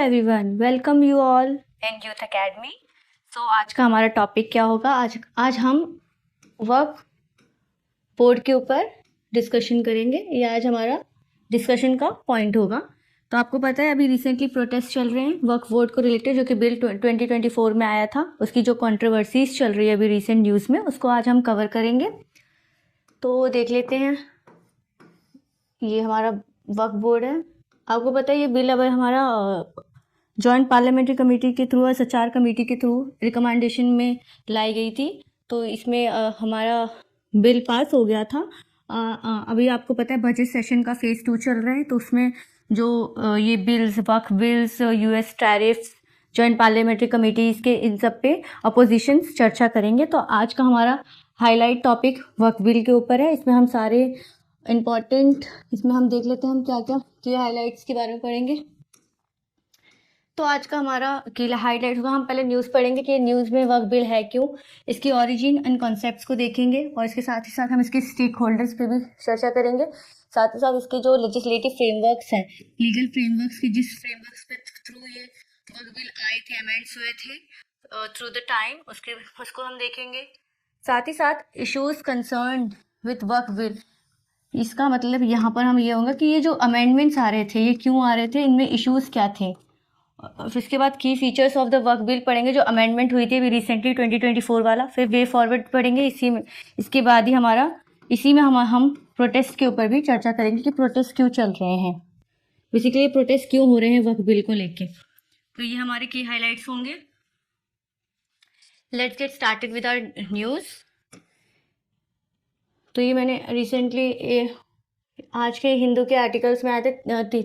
Everyone, welcome you all in youth academy. आज का हमारा टॉपिक क्या होगा? आज हम वर्क बोर्ड के ऊपर डिस्कशन करेंगे। ये आज हमारा डिस्कशन का पॉइंट होगा। तो आपको पता है अभी रिसेंटली प्रोटेस्ट चल रहे हैं वर्क बोर्ड को रिलेटेड, जो कि बिल 2024 में आया था। उसकी जो कंट्रोवर्सीज चल रही है अभी रिसेंट न्यूज़ में, उसको आज हम कवर करेंगे। तो देख लेते हैं। ये हमारा वर्क बोर्ड है। आपको पता है ये बिल अब हमारा जॉइंट पार्लियामेंट्री कमेटी के थ्रू और सचार कमेटी के थ्रू रिकमेंडेशन में लाई गई थी। तो इसमें हमारा बिल पास हो गया था। अभी आपको पता है बजट सेशन का फेज़ 2 चल रहा है। तो उसमें जो ये bills, Waqf bills, US tariffs, joint parliamentary committees के, इन सब पे अपोजिशन चर्चा करेंगे। तो आज का हमारा हाईलाइट टॉपिक वक्फ बिल के ऊपर है। इसमें हम सारे इम्पॉर्टेंट, इसमें हम देख लेते हैं हम क्या क्या की हाईलाइट्स के बारे में पढ़ेंगे। तो आज का हमारा की हाईलाइट होगा, हम पहले न्यूज़ पढ़ेंगे कि न्यूज़ में वर्क बिल है क्यों, इसकी ओरिजिन एंड कॉन्सेप्ट्स को देखेंगे, और इसके साथ ही साथ हम इसके स्टेक होल्डर्स पे भी चर्चा करेंगे। साथ ही साथ इसके जो लेजिस्लेटिव फ्रेमवर्क्स हैं, लीगल फ्रेमवर्क्स के, जिस फ्रेमवर्क्स पे थ्रू ये वर्क बिल आए थे, अमेंड्स हुए थे थ्रू द टाइम, उसको हम देखेंगे। साथ ही साथ issues concern with work bill, इसका मतलब यहाँ पर हम ये होगा कि ये जो अमेंडमेंट्स आ रहे थे ये क्यों आ रहे थे, इनमें इश्यूज क्या थे। फिर इसके बाद की features of the work bill पढ़ेंगे, जो अमेंडमेंट हुई थी अभी रिसेंटली 2024 वाला। फिर वे फॉरवर्ड पढ़ेंगे इसी में। इसके बाद ही इसी में हम प्रोटेस्ट के ऊपर भी चर्चा करेंगे कि प्रोटेस्ट क्यों चल रहे हैं, बेसिकली प्रोटेस्ट क्यों हो रहे हैं वर्क बिल को लेके। तो ये हमारे की हाईलाइट्स होंगे। Let's get started with our news. तो ये मैंने रिसेंटली आज के हिंदू के आर्टिकल्स में आए थे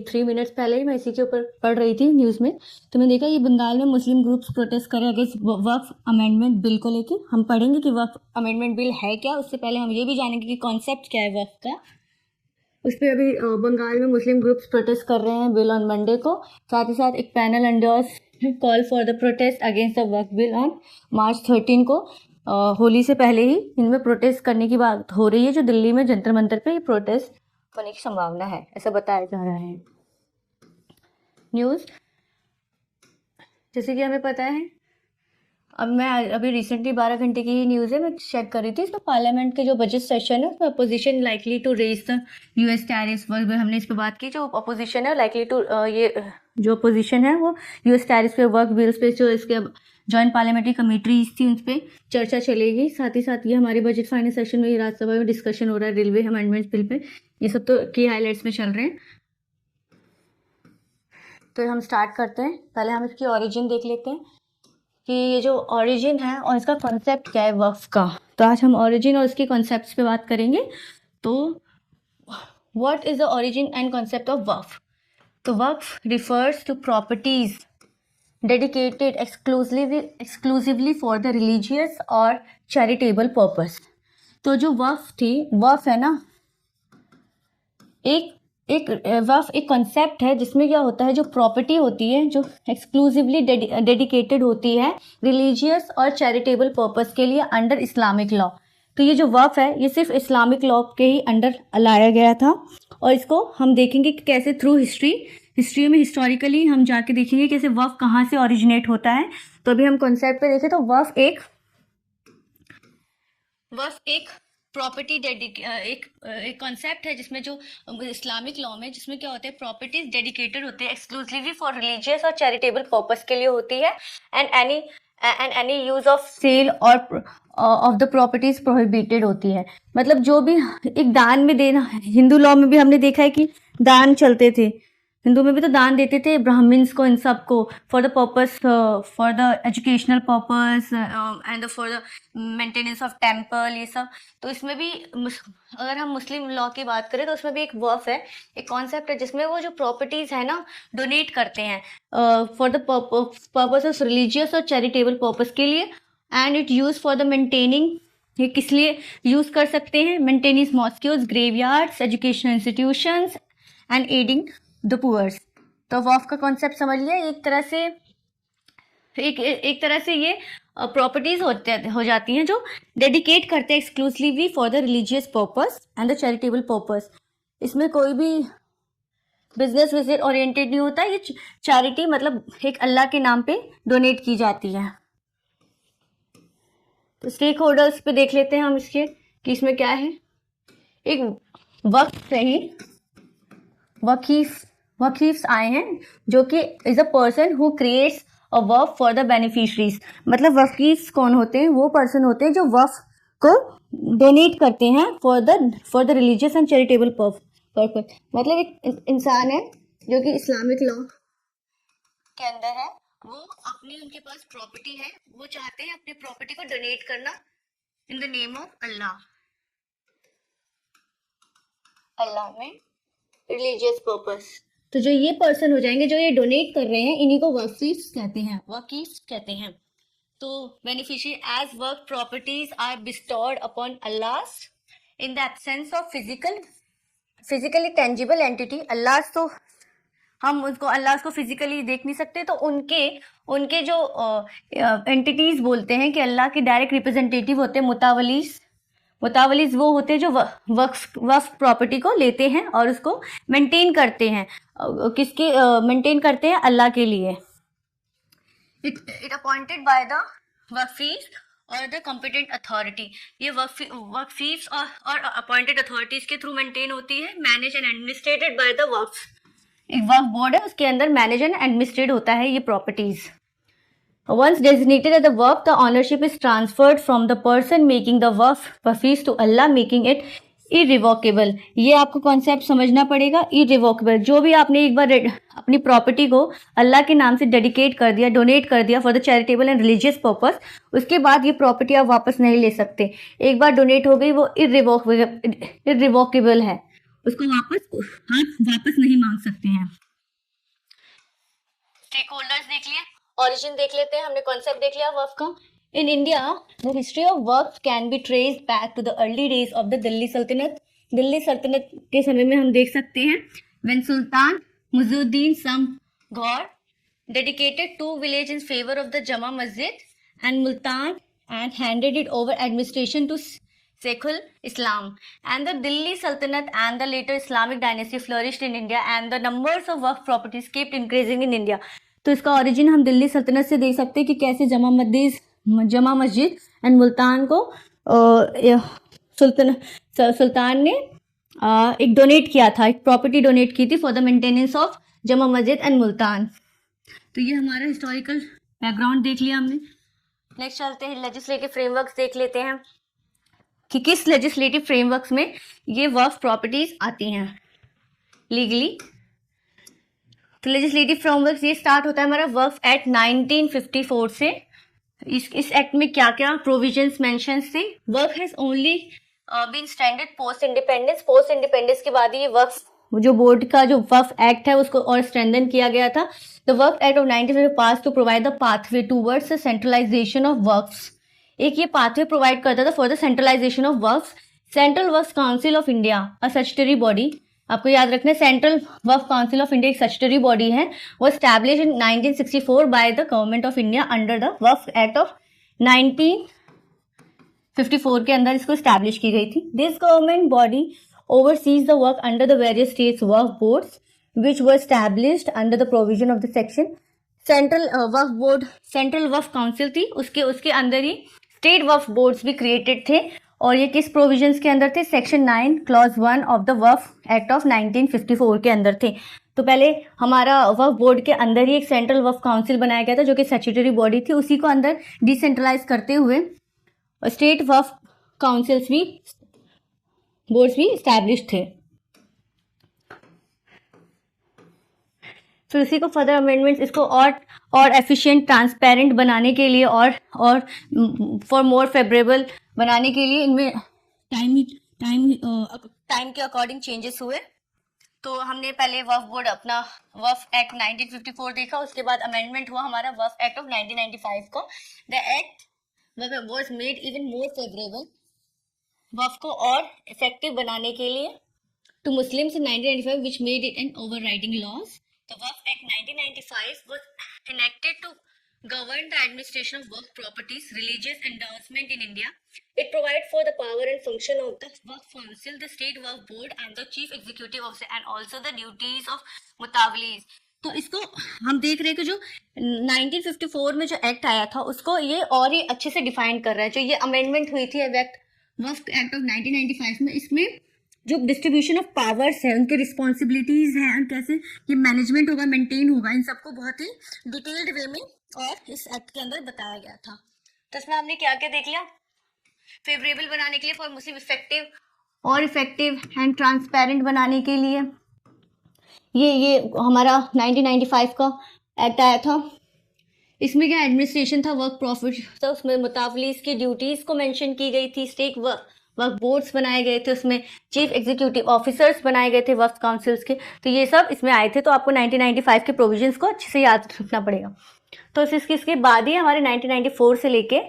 3 मिनट्स पहले ही, मैं इसी के ऊपर पढ़ रही थी न्यूज़ में। तो मैं देखा ये बंगाल में मुस्लिम ग्रुप्स प्रोटेस्ट कर रहे हैं अगेंस्ट वक्फ अमेंडमेंट बिल को लेके। हम पढ़ेंगे कि वक्फ अमेंडमेंट बिल है क्या। उससे पहले हम ये भी जानेंगे कि कॉन्सेप्ट क्या है वक्फ का। उस पर अभी बंगाल में मुस्लिम ग्रुप्स प्रोटेस्ट कर रहे हैं बिल ऑन मंडे को। साथ ही साथ एक panel endorse call for the protest against the Waqf bill on March 13 को। होली से पहले ही इनमें प्रोटेस्ट करने की बात हो रही है, जो दिल्ली में जंतर मंतर पे ये प्रोटेस्ट होने की संभावना है, ऐसा बताया जा रहा है। न्यूज़ जैसे कि हमें पता है, अब मैं अभी रिसेंटली 12 घंटे की न्यूज़ है, मैं चेक कर रही थी। इसमें पार्लियामेंट के जो बजट सेशन है उसमें opposition likely to raise the US tariffs, हमने इस पर बात की। जो अपोजिशन है लाइकली टू ये जो अपोजिशन है वो यूएस टैरिफ्स पे, वर्क बिल्स पे, जो इसके जॉइंट पार्लियामेंट्री कमेटीज थी उन पर चर्चा चलेगी। साथ ही साथ ये हमारे बजट फाइनल सेशन में राज्यसभा में डिस्कशन हो रहा है रेलवे अमेंडमेंट्स बिल पे। ये सब तो की हाईलाइट्स में चल रहे हैं। तो हम स्टार्ट करते हैं। पहले हम इसकी ओरिजिन देख लेते हैं कि ये जो ओरिजिन है और इसका कॉन्सेप्ट क्या है वक्फ का। तो आज हम ओरिजिन और इसके कॉन्सेप्ट्स पे बात करेंगे। तो what is the origin and concept of Waqf? तो Waqf refers to properties dedicated exclusively for the religious और चैरिटेबल पर्पस। तो जो वक्फ है ना, वक्फ एक कॉन्सेप्ट है जिसमें क्या होता है, जो प्रॉपर्टी होती है जो एक्सक्लूसिवली डेडिकेटेड होती है रिलीजियस और चैरिटेबल पर्पस के लिए अंडर इस्लामिक लॉ। तो ये जो वक्फ है ये सिर्फ इस्लामिक लॉ के ही अंडर लाया गया था। और इसको हम देखेंगे कि कैसे थ्रू हिस्ट्री में हिस्टोरिकली हम जाके देखेंगे कैसे वक्फ कहाँ से ओरिजिनेट होता है। तो अभी हम कॉन्सेप्ट पे देखें तो वक्फ एक प्रॉपर्टी एक कॉन्सेप्ट है जिसमें जो इस्लामिक लॉ में, जिसमें क्या होते हैं, प्रॉपर्टीज डेडिकेटेड होते हैं एक्सक्लूसिवली फॉर रिलीजियस और चैरिटेबल पर्पस के लिए होती है। And any use of sale और ऑफ द प्रॉपर्टीज प्रोहिबिटेड होती है। मतलब जो भी एक दान में देना, हिंदू लॉ में भी हमने देखा है कि दान चलते थे, हिंदू में भी तो दान देते थे ब्राह्मण्स को, इन सब को for the purpose, for the educational purpose and for the maintenance of temple, ये सब। तो इसमें भी अगर हम मुस्लिम लॉ की बात करें तो उसमें भी एक वक्फ है, एक कॉन्सेप्ट है जिसमें वो जो प्रॉपर्टीज है ना डोनेट करते हैं for the purpose of religious और चैरिटेबल पर्पस के लिए। And it use for the maintaining, ये किस लिए यूज कर सकते हैं, maintaining mosques, graveyards, educational institutions and aiding the poors. तो वक्फ का कॉन्सेप्ट समझ लिया। एक तरह से ये प्रॉपर्टीज हो जाती हैं जो डेडिकेट करते हैं exclusively for the religious purpose and the charitable purpose. इसमें कोई भी बिजनेस विजिट ओरिएंटेड नहीं होता, ये चैरिटी मतलब एक अल्लाह के नाम पे डोनेट की जाती है। तो स्टेक होल्डर्स पे देख लेते हैं हम इसके कि इसमें क्या है। एक वक्फ से ही वकीफ्स आए हैं जो कि is a person who creates a work for the beneficiaries. मतलब वकीफ्स कौन होते हैं? वो पर्सन होते हैं जो वर्क को डोनेट करते हैं for the religious and charitable purpose. मतलब एक इंसान है जो कि इस्लामिक लॉ के अंदर है, वो अपनी उनके पास प्रॉपर्टी है, वो चाहते हैं अपनी प्रॉपर्टी को डोनेट करना इन द नेम ऑफ अल्लाह में रिलीजियस पर्पस। तो जो ये पर्सन हो जाएंगे जो ये डोनेट कर रहे हैं, इन्हीं को वकीफ कहते हैं। तो बेनिफिशियरी एज वर्क properties are bestowed upon Allah in the absence of physically tangible entity. Allah तो हम उसको अल्लाह को फिजिकली देख नहीं सकते, तो उनके जो एंटिटीज बोलते हैं कि अल्लाह के डायरेक्ट रिप्रेजेंटेटिव होते हैं मुतावलीज वो होते हैं जो वक्फ प्रॉपर्टी को लेते हैं और उसको मेंटेन करते हैं। किसके मेंटेन करते हैं? अल्लाह के लिए। इट अपॉइंटेड बाय द वक्फीस और द कॉम्पिटेंट अथॉरिटी। ये वक्फीस और अपॉइंटेड अथॉरिटीज के थ्रू मेंटेन होती है, manage and administrated by the Waqf. एक वक्फ बोर्ड है, उसके अंदर मैनेज एंड एडमिनिस्ट्रेट होता है ये properties. Once designated as the waqf, the ownership is transferred from the person making the waqf to Allah, making it irrevocable। ये आपको कॉन्सेप्ट समझना पड़ेगा। irrevocable, जो भी आपने एक बार अपनी प्रॉपर्टी को अल्लाह के नाम से डेडिकेट कर दिया, डोनेट कर दिया for the charitable and religious purpose, उसके बाद ये प्रॉपर्टी आप वापस नहीं ले सकते। एक बार डोनेट हो गई, वो इर्रिवोकेबल है, उसको वापस नहीं मांग सकते हैं। स्टेक होल्डर्स देख लिए, ओरिजिन देख लेते हैं, हमने कॉन्सेप्ट देख लिया वर्क का। In India the history of वर्क can be traced back to the early days of the Delhi Sultanat. Delhi सल्तनत के समय में हम देख सकते हैं when sultan Muizuddin Sam Ghaur dedicated 2 villages in favor of the Jama Masjid and Multan and handed it over administration to Sheikhul Islam, and the Delhi Sultanate and the later Islamic dynasty flourished in India and the numbers of waqf properties kept increasing in India। तो इसका origin हम दिल्ली सल्तनत से देख सकते हैं कि कैसे जमा मस्जिद एंड मुल्तान को सुल्तान ने एक डोनेट किया था, एक प्रॉपर्टी डोनेट की थी फॉर द मेंटेनेंस ऑफ जमा मस्जिद एंड मुल्तान। तो ये हमारा हिस्टोरिकल बैकग्राउंड देख लिया हमने। नेक्स्ट चलते हैं, लेजिस्लेटिव फ्रेमवर्क्स देख लेते हैं कि किस लेजिस्लेटिव फ्रेमवर्क्स में ये वक्फ प्रॉपर्टीज आती हैं लीगली। तो लेजिस्लेटिव फ्रेमवर्क्स ये स्टार्ट होता है हमारा वक्फ एक्ट 1954 से। इस एक्ट में क्या क्या प्रोविजंस मेंशन्स थे? वर्क has only been standard post independence के बाद ही ये वक्फ जो बोर्ड का जो वक्फ एक्ट है उसको और स्ट्रेंथन किया गया था। The Waqf act of 1954 pass to provide the pathway towards the centralization of Waqfs. एक ये पाथवे प्रोवाइड करता था for the centralization of Waqfs. Central Waqf council of India a statutory body, आपको याद रखना है central Waqf council of India एक स्टैट्यूटरी बॉडी है, वो establish in 1964 by the government of India under the Waqf act of 1954 के अंदर इसको एस्टैब्लिश की गई थी। This government body oversees the work under the various states work boards which were established under the provision of the section। Central Waqf board central Waqf council थी, उसके अंदर ही state वक्फ boards भी क्रिएटेड थे, और ये किस प्रोविजंस के अंदर थे? Section 9 clause 1 of the Waqf act of 1954 के अंदर थे। तो पहले हमारा वक्फ बोर्ड के अंदर ही एक सेंट्रल वक्फ काउंसिल बनाया गया था जो कि स्टैट्यूटरी बॉडी थी, उसी को अंदर डिसेंट्रलाइज करते हुए स्टेट वक्फ काउंसिल्स भी बोर्ड्स भी स्टैब्लिश थे। फिर उसी को फर्दर अमेंडमेंट्स इसको और एफिशिएंट ट्रांसपेरेंट बनाने के लिए और फॉर मोर फेवरेबल बनाने के लिए इनमें टाइम के अकॉर्डिंग चेंजेस हुए। तो हमने पहले वक्फ बोर्ड अपना वक्फ एक्ट 1954 देखा, उसके बाद अमेंडमेंट हुआ हमारा वक्फ एक्ट ऑफ 1995 का। The act was made even more favourable Waqf को और इफेक्टिव बनाने के लिए to Muslims in 1995 which made it an overriding laws। The Waqf Act 1995 was enacted to govern the administration of work properties, religious endowment in India. It provides for the power and function of the work council, the state work board, and the chief executive officer, and also the duties of mutawlis. तो इसको हम देख रहे हैं कि जो 1954 में जो एक्ट आया था उसको ये और ही अच्छे से डिफाइन कर रहा है. जो ये अमेंडमेंट हुई थी वर्क एक्ट ऑफ 1995 में, इसमें जो डिस्ट्रीब्यूशन ऑफ पावर्स है, उनके रिस्पॉन्सिबिलिटीज हैं, और कैसे ये मैनेजमेंट होगा, मेंटेन होगा, इन सबको बहुत ही डिटेल्ड वे में और इस एक्ट के अंदर बताया गया था. तो इसमें हमने क्या क्या देख लिया. फेवरेबल बनाने के लिए for Muslim effective and transparent बनाने के लिए ये हमारा 1995 का एक्ट आया था. इसमें क्या एडमिनिस्ट्रेशन था, वर्क प्रॉफिट था, उसमें मुतावलीस की ड्यूटीज को मेंशन की गई थी, स्टेट वर्क बोर्ड्स बनाए गए थे, उसमें चीफ एग्जीक्यूटिव ऑफिसर्स बनाए गए थे वर्क काउंसिल्स के. तो ये सब इसमें आए थे. तो आपको 1995 के प्रोविजंस को अच्छे से याद रखना पड़ेगा. तो इसके बाद ही हमारे 1954 से लेके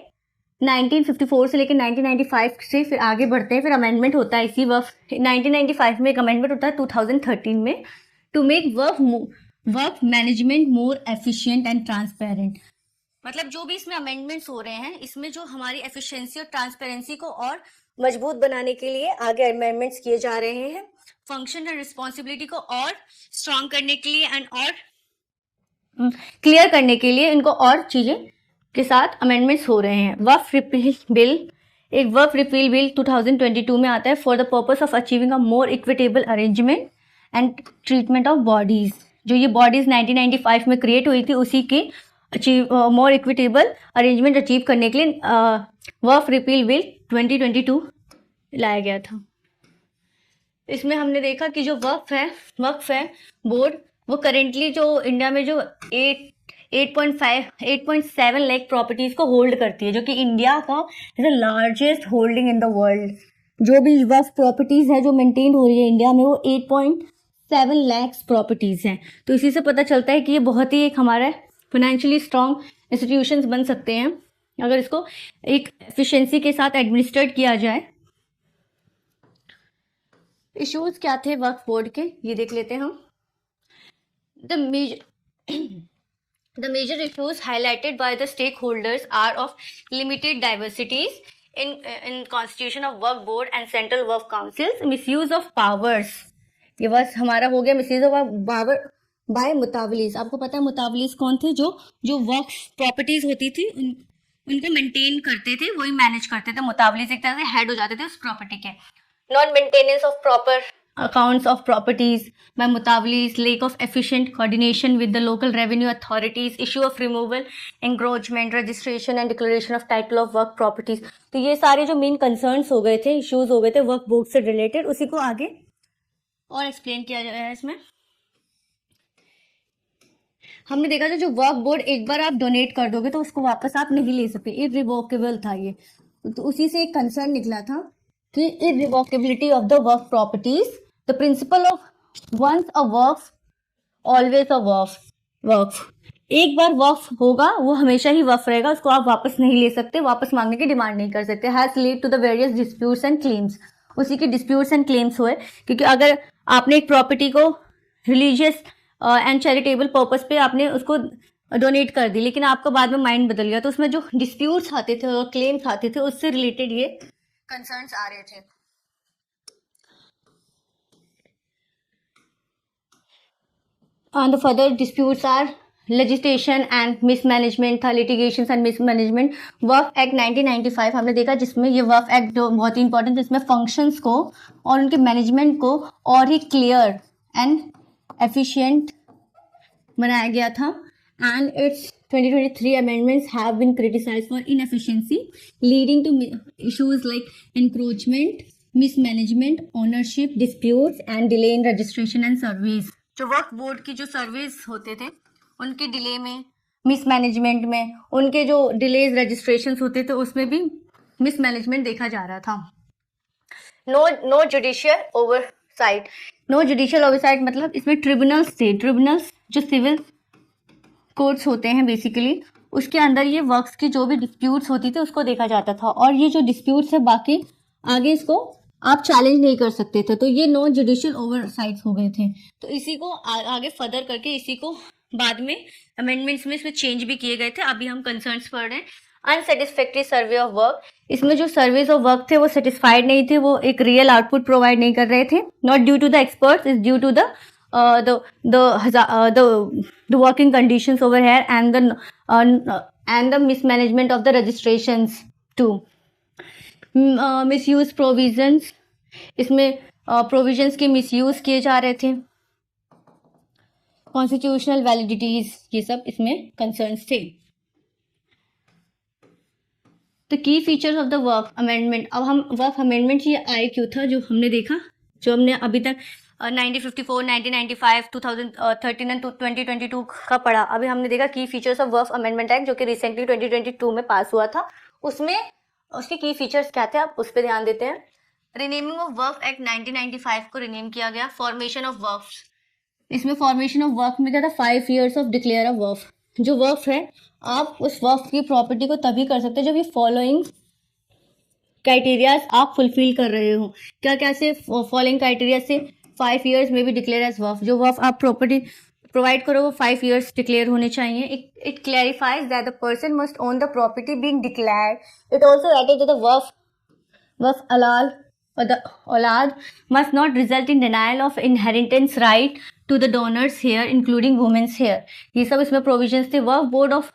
1995 से फिर आगे बढ़ते हैं. फिर अमेंडमेंट होता है इसी 1995 में एक अमेंडमेंट होता है 2013 में, टू मेक वर्क management more efficient and transparent. मतलब जो भी इसमें अमेंडमेंट्स हो रहे हैं, इसमें जो हमारी एफिशिएंसी और ट्रांसपेरेंसी को और मजबूत बनाने के लिए आगे अमेंडमेंट्स किए जा रहे हैं. फंक्शन एंड रिस्पॉन्सिबिलिटी को और स्ट्रांग करने के लिए एंड और क्लियर करने के लिए इनको और चीजें के साथ अमेंडमेंट्स हो रहे हैं. वर्क रिपील बिल 2022 में आता है for the purpose of achieving a more equitable arrangement and treatment of bodies. जो ये बॉडीज 1995 में क्रिएट हुई थी, उसी की मोर इक्विटेबल अरेंजमेंट अचीव करने के लिए वर्क रिपील बिल 2022 लाया गया था. इसमें हमने देखा कि जो वक्फ है बोर्ड, वो करेंटली जो इंडिया में जो 8.7 लाख प्रॉपर्टीज को होल्ड करती है, जो कि इंडिया का is the largest holding in the world. जो भी वक्फ प्रॉपर्टीज है जो मेंटेन हो रही है इंडिया में, वो 8.7 लाख प्रॉपर्टीज हैं. तो इसी से पता चलता है कि ये बहुत ही एक हमारा फाइनेंशियली स्ट्रॉन्ग इंस्टीट्यूशंस बन सकते हैं अगर इसको एक एफिशिएंसी के साथ एडमिनिस्ट्रेट किया जाए. इश्यूज क्या थे वक्फ बोर्ड के, ये देख लेते हैं हम. The major issues highlighted by the stakeholders are of limited diversities in constitution of work board and central work councils, misuse of powers. ये बस हमारा हो गया misuse of power by मुतावलीस. आपको पता है मुतावलीस कौन थे? जो वर्क प्रॉपर्टीज होती थी उनको मेंटेन करते थे, वही मैनेज करते थे. मुतावलीस एक तरह से हेड हो जाते थे उस प्रॉपर्टी के. Non maintenance of proper accounts of properties by mutawlis, lack of efficient coordination with the local revenue authorities, issue of removal, encroachment, registration and declaration of title of work properties. तो ये सारे जो main concerns हो गए थे, issues हो गए थे वर्क बोर्ड से रिलेटेड, उसी को आगे और एक्सप्लेन किया जा रहा है. इसमें हमने देखा था जो वर्क बोर्ड एक बार आप डोनेट कर दोगे तो उसको वापस आप नहीं ले सकते, इररिवोकेबल था ये. तो उसी से एक कंसर्न निकला था कि irrevocability of the work properties, the principle of once a work always a work. एक बार वर्क होगा वो हमेशा ही वर्क रहेगा, उसको आप वापस नहीं ले सकते, वापस मांगने की डिमांड नहीं कर सकते. Has lead to the various disputes and claims. उसी के डिस्प्यूट्स एंड क्लेम्स हुए, क्योंकि अगर आपने एक प्रॉपर्टी को रिलीजियस एंड चैरिटेबल पर्पस पे आपने उसको डोनेट कर दी, लेकिन आपका बाद में माइंड बदल गया, तो उसमें जो डिस्प्यूट्स आते थे और क्लेम्स आते थे उससे रिलेटेड ये कंसर्न्स आ रहे थे. And the further disputes are legislation and mismanagement था, litigations and mismanagement. Work act 1995 हमने देखा, जिसमें ये वर्क एक्ट जो बहुत ही इंपॉर्टेंट है, इसमें फंक्शंस को और उनके मैनेजमेंट को और ही क्लियर एंड एफिशिएंट बनाया गया था. And its 2023 amendments have been criticized for inefficiency, leading to issues like encroachment, mismanagement, ownership disputes, and delay in registration and surveys. जो वर्क बोर्ड की जो सर्वेज होते थे उनके डिले में, मिसमैनेजमेंट में, उनके जो डिलेज रजिस्ट्रेशन होते थे उसमें भी मिसमैनेजमेंट देखा जा रहा था. No judicial oversight. No judicial oversight मतलब इसमें ट्रिब्यूनल्स जो सिविल कोर्ट्स होते हैं बेसिकली, उसके अंदर ये वर्क्स की जो भी डिस्प्यूट्स होती थी उसको देखा जाता था. और ये जो डिस्प्यूट्स है बाकी आगे इसको आप चैलेंज नहीं कर सकते थे. तो ये नॉन जुडिशियल ओवरसाइट्स हो गए थे. तो इसी को आगे फर्दर करके इसी को बाद में अमेंडमेंट्स में इसमें चेंज भी किए गए थे। अभी हम कंसर्न्स पढ़ रहे हैं। अनसेटिस्फैक्ट्री सर्वे ऑफ वर्क, इसमें जो सर्वेज ऑफ वर्क थे वो सेटिस्फाइड नहीं थे, वो एक रियल आउटपुट प्रोवाइड नहीं कर रहे थे। Not due to the experts, is due to the working conditions over here and the mismanagement of the registrations too. Misuse provisions, इसमें प्रोविजंस के मिसयूज किए जा रहे थे। कॉन्स्टिट्यूशनल वैलिडिटीज, ये सब इसमें कंसर्न्स थे। तो की features of the work amendment, अब हम वर्क अमेंडमेंट ये आए क्यों था, जो हमने देखा, जो हमने अभी तक 1954, 1995, 2013 एंड 2022 का पढ़ा। अभी हमने देखा की features of work amendment act, जो कि रिसेंटली 2022 में पास हुआ था। उसमें उसके की फीचर्स क्या थे, आप उस पर ध्यान देते हैं। रिनेमिंग ऑफ वर्क एक्ट 1995 को रिनेम किया गया। फॉर्मेशन ऑफ वर्क, इसमें फॉर्मेशन ऑफ वर्क में क्या था, 5 years of declare of work. जो वर्क है, आप उस वर्क की प्रॉपर्टी को तभी कर सकते हैं जब ये फॉलोइंग क्राइटेरियाज आप फुलफिल कर रहे हो। क्या क्या से फॉलोइंग क्राइटेरिया से 5 years में भी डिक्लेयर एज वर्क। जो वर्क आप प्रॉपर्टी प्रोवाइड करो वो 5 years डिक्लेयर होने चाहिए। It clarifies that the person must own the property being declared. It also added the वर्क allowed must not result in denial of inheritance right to the donors here, including women's here। ये सब इसमें provisions थे। Work board of,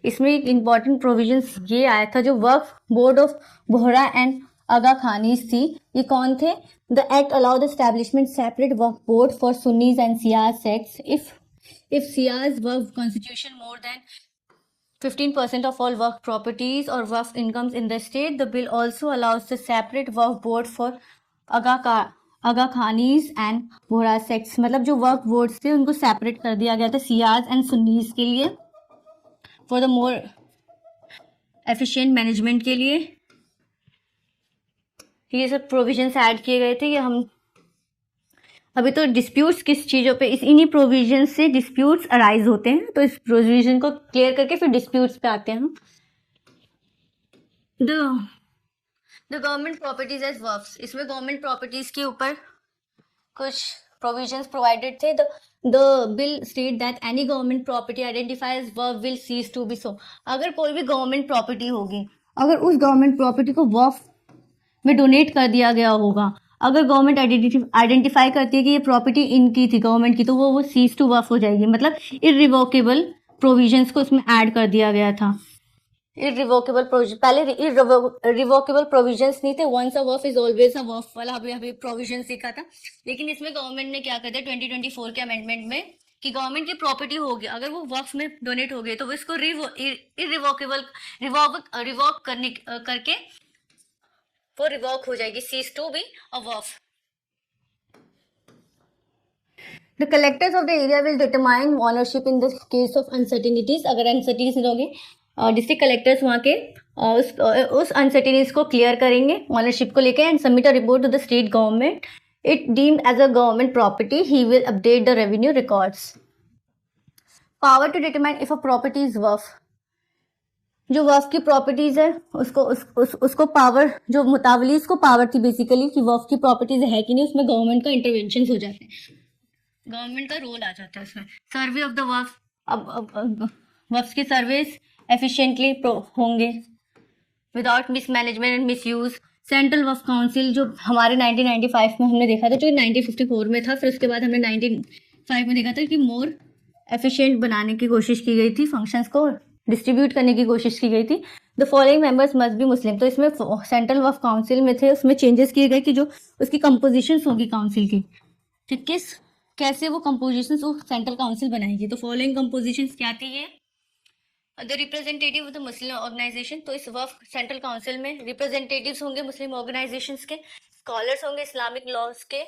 इसमें एक important provisions ये आया था, जो वर्क board of Bohra and Aga Khanis थी। ये कौन थे? The act allow the establishment separate वर्क board for Sunnis and Shias sects. if Shias वर्क constitution more than 15% of all work properties or work incomes in the state, the bill also allows the separate work board for Aga Khanis and Bohra sects। मतलब जो work boards थे उनको separate कर दिया गया था Ciaz and सुन्नीस के लिए, for the more efficient management के लिए। ये सब प्रोविजंस ऐड किए गए थे। ये हम अभी तो डिस्प्यूट्स किस चीज़ों पे, इन्हीं प्रोविजन से डिस्प्यूट्स अराइज होते हैं, तो इस प्रोविजन को क्लियर करके फिर डिस्प्यूट्स पे आते हैं हम। द गवर्नमेंट प्रॉपर्टीज एज वर्क्स, इसमें गवर्नमेंट प्रॉपर्टीज के ऊपर कुछ प्रोविजंस प्रोवाइडेड थे। The bill state that any government property identify as वर्क will cease to be so. अगर कोई भी गवर्नमेंट प्रॉपर्टी होगी, अगर उस गवर्नमेंट प्रॉपर्टी को वर्क में डोनेट कर दिया गया होगा, अगर गवर्नमेंट आइडेंटिफाई करती है कि ये प्रॉपर्टी इनकी थी, गवर्नमेंट की, तो वो सीज टू वर्क हो जाएगी। मतलब इररिवोकेबल प्रोविजंस को इसमें ऐड कर दिया गया था। इररिवोकेबल प्रोविजन, पहले इररिवोकेबल प्रोविजंस नहीं थे। Once a work is always a work वाला अभी प्रोविजन सीखा था। लेकिन इसमें गवर्नमेंट ने क्या कर दिया 2024 के अमेंडमेंट में, कि गवर्नमेंट की प्रॉपर्टी होगी, अगर वो वर्क में डोनेट हो गई तो वो इसको इररिवोकेबल रिवोक करके वो रिवोक हो जाएगी, सीज टू बी अ वर्क। The collectors of the area will determine ownership in the case of uncertainties. अगर अनसर्टिनिटीज होगी, डिस्ट्रिक्ट कलेक्टर्स वहाँ के उस अनसर्टिनिटीज को क्लियर करेंगे ओनरशिप को लेके, and submit a report to the state government. It deemed as a government property, he will update the revenue records. Power to determine if a property is वर्क, जो वर्क की प्रॉपर्टीज है उसको पावर, जो मुतावली उसको पावर थी बेसिकली कि वर्क की प्रॉपर्टीज है कि नहीं, उसमें गवर्नमेंट का इंटरवेंशन हो जाते हैं, गवर्नमेंट का रोल आ जाता है उसमें। सर्वे ऑफ द वर्क, अब वर्क की सर्वेस एफिशिएंटली होंगे without mismanagement and misuse. Central work council, जो हमारे 1995 में हमने देखा था, जो 1954 में था, फिर उसके बाद हमने 1995 में देखा था कि मोर एफिशिएंट बनाने की कोशिश की गई थी, फंक्शंस को डिस्ट्रीब्यूट करने की कोशिश की गई थी। The following members must be Muslim, तो इसमें सेंट्रल वर्क काउंसिल में थे, उसमें चेंजेस किए गए कि जो उसकी कंपोजिशंस होगी काउंसिल की, ठीक, कैसे वो कंपोजिशंस वो सेंट्रल काउंसिल बनाएगी। तो फॉलोइंग कंपोजिशंस क्या थी ये? The representative of the Muslim organisation, तो इस वर्क सेंट्रल काउंसिल में रिप्रेजेंटेटिव्स होंगे मुस्लिम ऑर्गेनाइजेशंस के, स्कॉलर्स होंगे इस्लामिक लॉज के,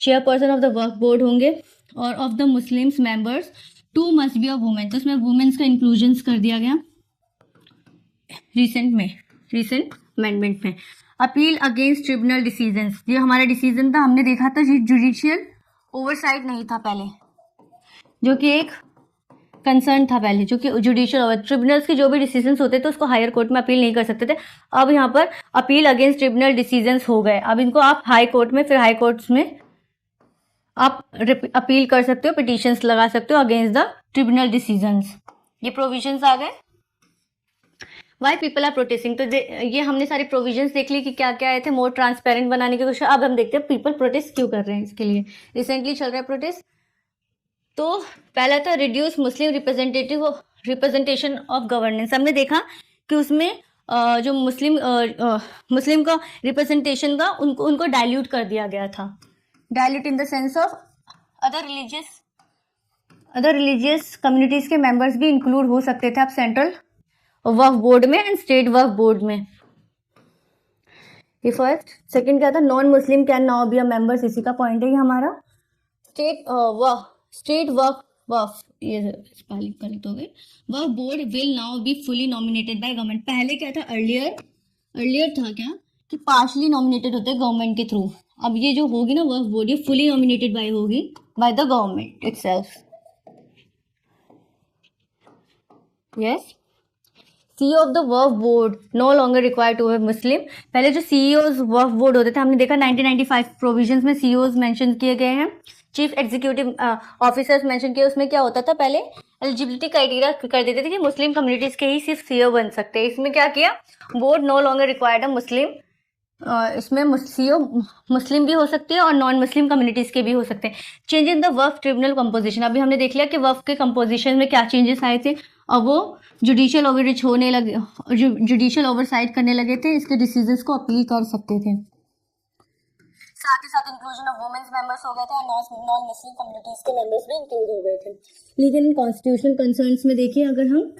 चेयरपर्सन ऑफ द वर्क बोर्ड होंगे, और of the Muslims members 2 must be a women, तो इसमें वुमेन्स का इंक्लूजन्स कर दिया गया रिसेंट अमेंडमेंट में। अपील अगेंस्ट ट्रिब्यूनल डिसीजंस, ये हमारा डिसीजन था, हमने देखा था जुडिशियल ओवरसाइट नहीं था पहले, जो कि एक कंसर्न था पहले, जो कि जुडिशियल ट्रिब्यूनल्स के जो भी डिसीजंस होते थे उसको हायर कोर्ट में अपील नहीं कर सकते थे। अब यहाँ पर अपील अगेंस्ट ट्रिब्यूनल डिसीजंस हो गए, अब इनको आप हाई कोर्ट में, फिर हाई कोर्ट्स में आप अपील कर सकते हो, पिटिशंस लगा सकते हो अगेंस्ट द ट्रिब्यूनल डिसीजंस। ये प्रोविजंस आ गए। वाई पीपल आर प्रोटेस्टिंग, तो ये हमने सारे प्रोविजंस देख ली कि क्या क्या आए थे मोर ट्रांसपेरेंट बनाने की कोशिश। अब हम देखते हैं पीपल प्रोटेस्ट क्यों कर रहे हैं। इसके लिए रिसेंटली चल रहा है प्रोटेस्ट। तो पहला था reduce Muslim representation of governance. हमने देखा कि उसमें जो मुस्लिम का रिप्रेजेंटेशन था उनको डाइल्यूट कर दिया गया था। Dilute in the sense of other religious communities के मेंबर्स भी इंक्लूड हो सकते थे अब सेंट्रल वक्फ बोर्ड में एंड स्टेट वक्फ बोर्ड में। ये फर्स्ट। सेकंड क्या था, non Muslim can now be a members. इसी का पॉइंट है ये हमारा। स्टेट वक्फ ये स्पेलिंग करेक्ट हो गई। Waqf board will now be fully nominated by government. पहले क्या था, अर्लियर था क्या कि पार्शली नॉमिनेटेड होते गवर्नमेंट के थ्रू। अब ये जो होगी ना वक्फ बोर्ड, ये फुली नॉमिनेटेड बाय होगी by the government itself. Yes. CEO of the Waqf board no longer required to be Muslim. पहले जो CEOs वक्फ बोर्ड होते थे, हमने देखा 1995 प्रोविजंस में CEOs मेंशन किए गए हैं, चीफ एग्जीक्यूटिव ऑफिसर्स मेंशन किए। उसमें क्या होता था, पहले एलिजिबिलिटी क्राइटेरिया कर देते थे कि मुस्लिम कम्युनिटीज के ही सिर्फ CEO बन सकते हैं। इसमें क्या किया, board no longer required a Muslim. इसमें CEO मुस्लिम भी हो सकते हैं और नॉन मुस्लिम कम्युनिटीज के भी हो सकते हैं। Change in the Waqf tribunal composition. अभी हमने देख लिया कि वक्फ के कंपोजिशन में क्या चेंजेस आए थे, और वो जुडिशियल ओवररीच होने लगे, जुडिशियल ओवरसाइट करने लगे थे, इसके डिसीजंस को अपील कर सकते थे। साथ ही साथ इंक्लूजन ऑफ वुमेन्स मेंबर्स हो गए थे और नॉन मुस्लिम कम्युनिटीज के मेंबर्स भी इंक्लूड हो गए थे। लीगल एंड कॉन्स्टिट्यूशनल कंसर्न्स में देखिए, अगर हम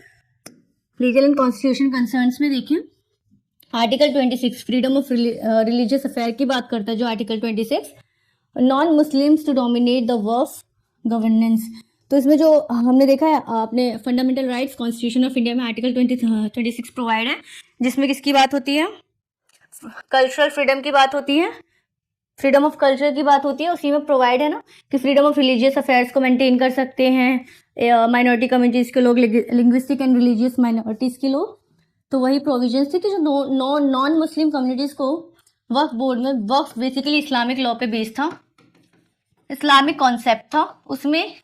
लीगल एंड कॉन्स्टिट्यूशनल कंसर्न्स में देखें, article 26 freedom of religious affair की बात करता है। जो article 26 non Muslims to dominate the Waqf governance. तो इसमें जो हमने देखा है अपने fundamental rights constitution of India में आर्टिकल 26 प्रोवाइड है, जिसमें किसकी बात होती है, कल्चरल फ्रीडम की बात होती है, फ्रीडम ऑफ कल्चर की बात होती है। उसी में प्रोवाइड है ना कि फ्रीडम ऑफ रिलीजियस अफेयर्स को मेंटेन कर सकते हैं माइनॉरिटी कम्युनिटीज के लोग, लिंग्विस्टिक एंड रिलीजियस माइनॉरिटीज के लोग। तो वही प्रोविजंस थी कि जो नॉन मुस्लिम कम्युनिटीज को वक्फ बोर्ड में, वक्फ बेसिकली इस्लामिक लॉ पे बेस्ड था, इस्लामिक कॉन्सेप्ट था, उसमें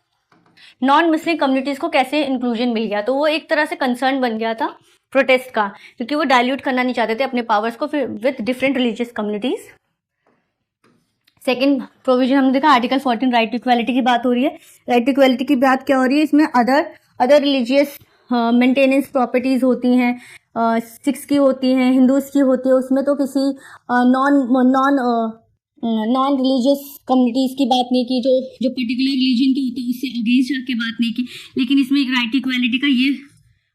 नॉन मुस्लिम कम्युनिटीज को कैसे इंक्लूजन मिल गया। तो वो एक तरह से कंसर्न बन गया था प्रोटेस्ट का, क्योंकि वो डाइल्यूट करना नहीं चाहते थे अपने पावर्स को फिर with different religious communities. Second provision हमने देखा आर्टिकल 14 राइट टू इक्वालिटी की बात हो रही है। राइट टू इक्वालिटी की बात क्या हो रही है, इसमें अदर रिलीजियस मेंटेनेंस प्रॉपर्टीज होती हैं, सिख्स की होती हैं, हिंदूज की होती है, उसमें तो किसी नॉन रिलीजियस कम्युनिटीज की बात नहीं की, जो पर्टिकुलर रिलीजन के होते हैं उससे अगेंस्ट जाके बात नहीं की। लेकिन इसमें एक राइट इक्वालिटी का ये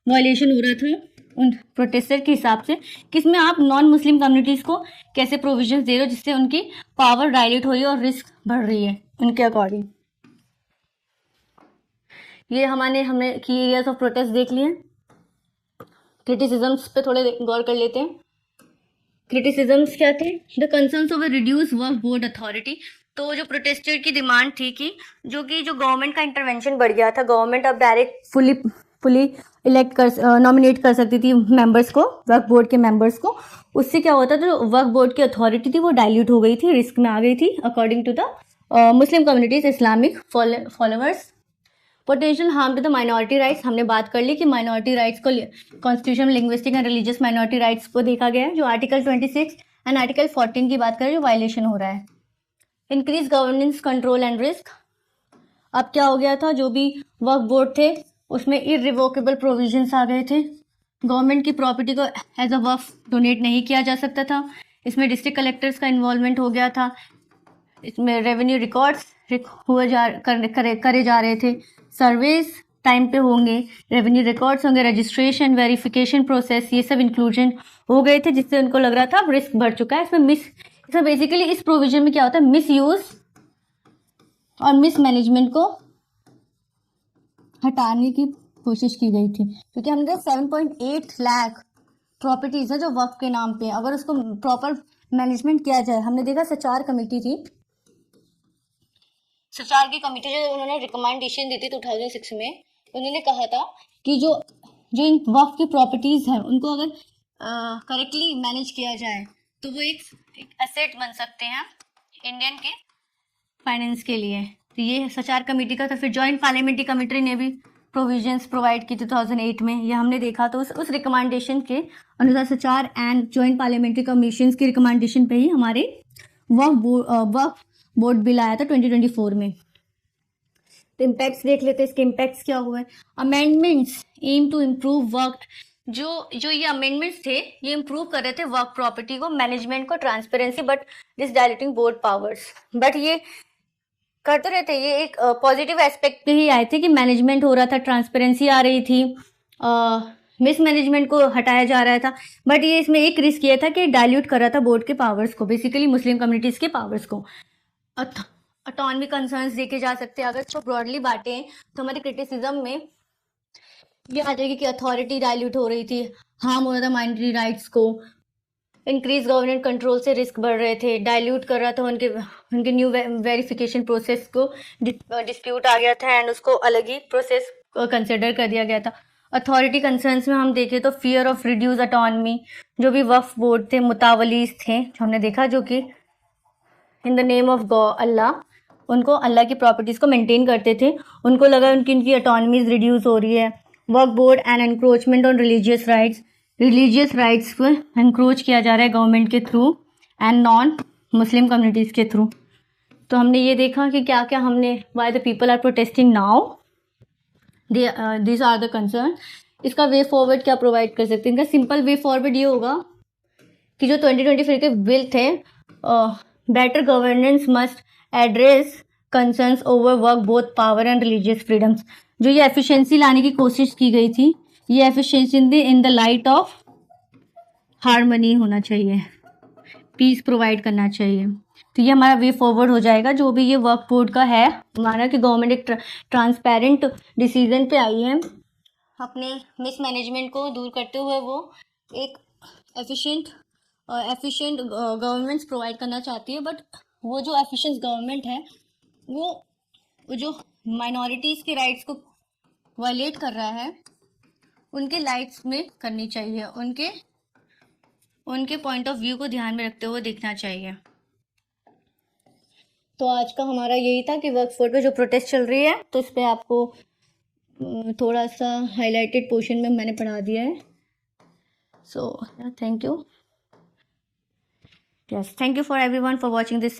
वायलेशन हो रहा था उन प्रोटेस्टर के हिसाब से कि इसमें आप नॉन मुस्लिम कम्युनिटीज को कैसे प्रोविजंस दे रहे हो जिससे उनकी पावर डायल्यूट हो रही है और रिस्क बढ़ रही है उनके अकॉर्डिंग। ये हमने की एरियाज ऑफ प्रोटेस्ट देख लिए। क्रिटिसिजम्स पे थोड़े गौर कर लेते हैं। क्रिटिसिजम्स क्या थे, the concerns of a reduce Waqf board authority. तो जो प्रोटेस्टर की डिमांड थी कि जो गवर्नमेंट का इंटरवेंशन बढ़ गया था, गवर्नमेंट अब डायरेक्ट फुली नॉमिनेट कर सकती थी मेंबर्स को, वक्फ बोर्ड के मेंबर्स को। उससे क्या होता था, जो वक्फ बोर्ड की अथॉरिटी थी वो डाइल्यूट हो गई थी, रिस्क में आ गई थी according to the Muslim communities Islamic followers. Potential harm to the minority rights, हमने बात कर ली कि माइनॉरिटी राइट्स को कॉन्स्टिट्यूशन में linguistic and religious minority rights को देखा गया है। जो आर्टिकल 26 एंड आर्टिकल 14 की बात करें जो वायलेशन हो रहा है। Increase governance control and risk. अब क्या हो गया था, जो भी वक्फ बोर्ड थे उसमें इररिवोकेबल प्रोविजंस आ गए थे। गवर्नमेंट की प्रॉपर्टी को एज अ वक्फ डोनेट नहीं किया जा सकता था। इसमें डिस्ट्रिक्ट कलेक्टर्स का इन्वॉल्वमेंट हो गया था। इसमें रेवेन्यू रिकॉर्ड्स करे जा रहे थे। सर्वेस टाइम पे होंगे, रेवेन्यू रिकॉर्ड्स होंगे, रजिस्ट्रेशन वेरिफिकेशन प्रोसेस, ये सब इंक्लूजन हो गए थे, जिससे उनको लग रहा था अब रिस्क बढ़ चुका है। इसमें बेसिकली इस प्रोविजन में क्या होता है, मिस यूज और मिस मैनेजमेंट को हटाने की कोशिश की गई थी। क्योंकि हमने 7.8 लाख प्रॉपर्टीज है जो वक्फ के नाम पे, अगर उसको प्रॉपर मैनेजमेंट किया जाए। हमने देखा सचार कमेटी थी, सचार की कमेटी जो उन्होंने रिकमेंडेशन दी थी 2006 में, उन्होंने कहा था कि जो इन वक्फ की प्रॉपर्टीज हैं उनको अगर करेक्टली मैनेज किया जाए तो वो एक एसेट बन सकते हैं इंडियन के फाइनेंस के लिए। तो ये सचार कमेटी का था। फिर जॉइंट पार्लियामेंट्री कमेटी ने भी प्रोविजंस प्रोवाइड की थी 2008 में, ये हमने देखा। तो उस रिकमेंडेशन के अनुसार सचार एंड जॉइंट पार्लियामेंट्री कमीशन की रिकमेंडेशन पे ही हमारे वक्फ बोर्ड बिल आया था 2024 में। तो इम्पैक्ट्स देख लेते हैं, इसके इम्पैक्ट्स क्या हुए। अमेंडमेंट्स एम टू इम्प्रूव वर्क, जो ये अमेंडमेंट्स थे ये इम्प्रूव कर रहे थे वर्क प्रॉपर्टी को, मैनेजमेंट को, transparency, but this diluting board powers. But ये करते रहते, ये एक पॉजिटिव एस्पेक्ट पे ही आए थे कि मैनेजमेंट हो रहा था, ट्रांसपेरेंसी आ रही थी, मिसमैनेजमेंट को हटाया जा रहा था। बट ये इसमें एक रिस्क ये था कि डाइल्यूट कर रहा था बोर्ड के पावर्स को, बेसिकली मुस्लिम कम्युनिटीज़ के पावर्स को। ऑटोनॉमी कंसर्न्स देखे जा सकते हैं। अगर इसको ब्रॉडली बांटें तो हमारे क्रिटिसिज्म में ये आ जाएगी कि अथॉरिटी डाइल्यूट हो रही थी, हार्म हो रहा था माइनॉरिटी राइट्स को, इंक्रीज गवर्नमेंट कंट्रोल से रिस्क बढ़ रहे थे, डाइल्यूट कर रहा था उनके न्यू वेरिफिकेशन प्रोसेस को, डिस्प्यूट आ गया था एंड उसको अलग ही प्रोसेस कंसिडर कर दिया गया था। अथॉरिटी कंसर्न्स में हम देखें तो फियर ऑफ रिड्यूस ऑटोनॉमी, जो भी वक्फ बोर्ड थे, मुतावलीस थे, जो हमने देखा, जो कि इन द नेम ऑफ अल्लाह उनको अल्लाह की प्रॉपर्टीज़ को मेंटेन करते थे, उनको लगा उनकी ऑटोनॉमीज रिड्यूस हो रही है। वर्क board and encroachment on religious rights पर एनक्रोच किया जा रहा है गवर्नमेंट के through and non Muslim communities के थ्रू। तो हमने ये देखा कि क्या क्या हमने, why the people are protesting now, this are the concern. इसका वे फॉरवर्ड क्या प्रोवाइड कर सकते हैं? इनका सिंपल वे फॉरवर्ड ये होगा कि जो 2024 के बिल थे, better governance must address concerns over work both power and religious freedoms. जो ये एफिशिएंसी लाने की कोशिश की गई थी, ये efficiency in the light of harmony होना चाहिए, पीस प्रोवाइड करना चाहिए। तो ये हमारा वे फॉरवर्ड हो जाएगा। जो भी ये वर्क बोर्ड का है, माना कि गवर्नमेंट एक ट्रांसपेरेंट डिसीजन पे आई है, अपने मिसमैनेजमेंट को दूर करते हुए वो एक एफिशिएंट गवर्नमेंट्स प्रोवाइड करना चाहती है। बट वो जो एफिशिएंट गवर्नमेंट है वो जो माइनॉरिटीज़ के राइट्स को वायलेट कर रहा है, उनके लाइट्स में करनी चाहिए, उनके पॉइंट ऑफ व्यू को ध्यान में रखते हुए देखना चाहिए। तो आज का हमारा यही था कि वर्क फोर्स पे जो प्रोटेस्ट चल रही है, तो इस पर आपको थोड़ा सा हाईलाइटेड पोर्शन में मैंने पढ़ा दिया है। So thank you. Yes, thank you for everyone for watching this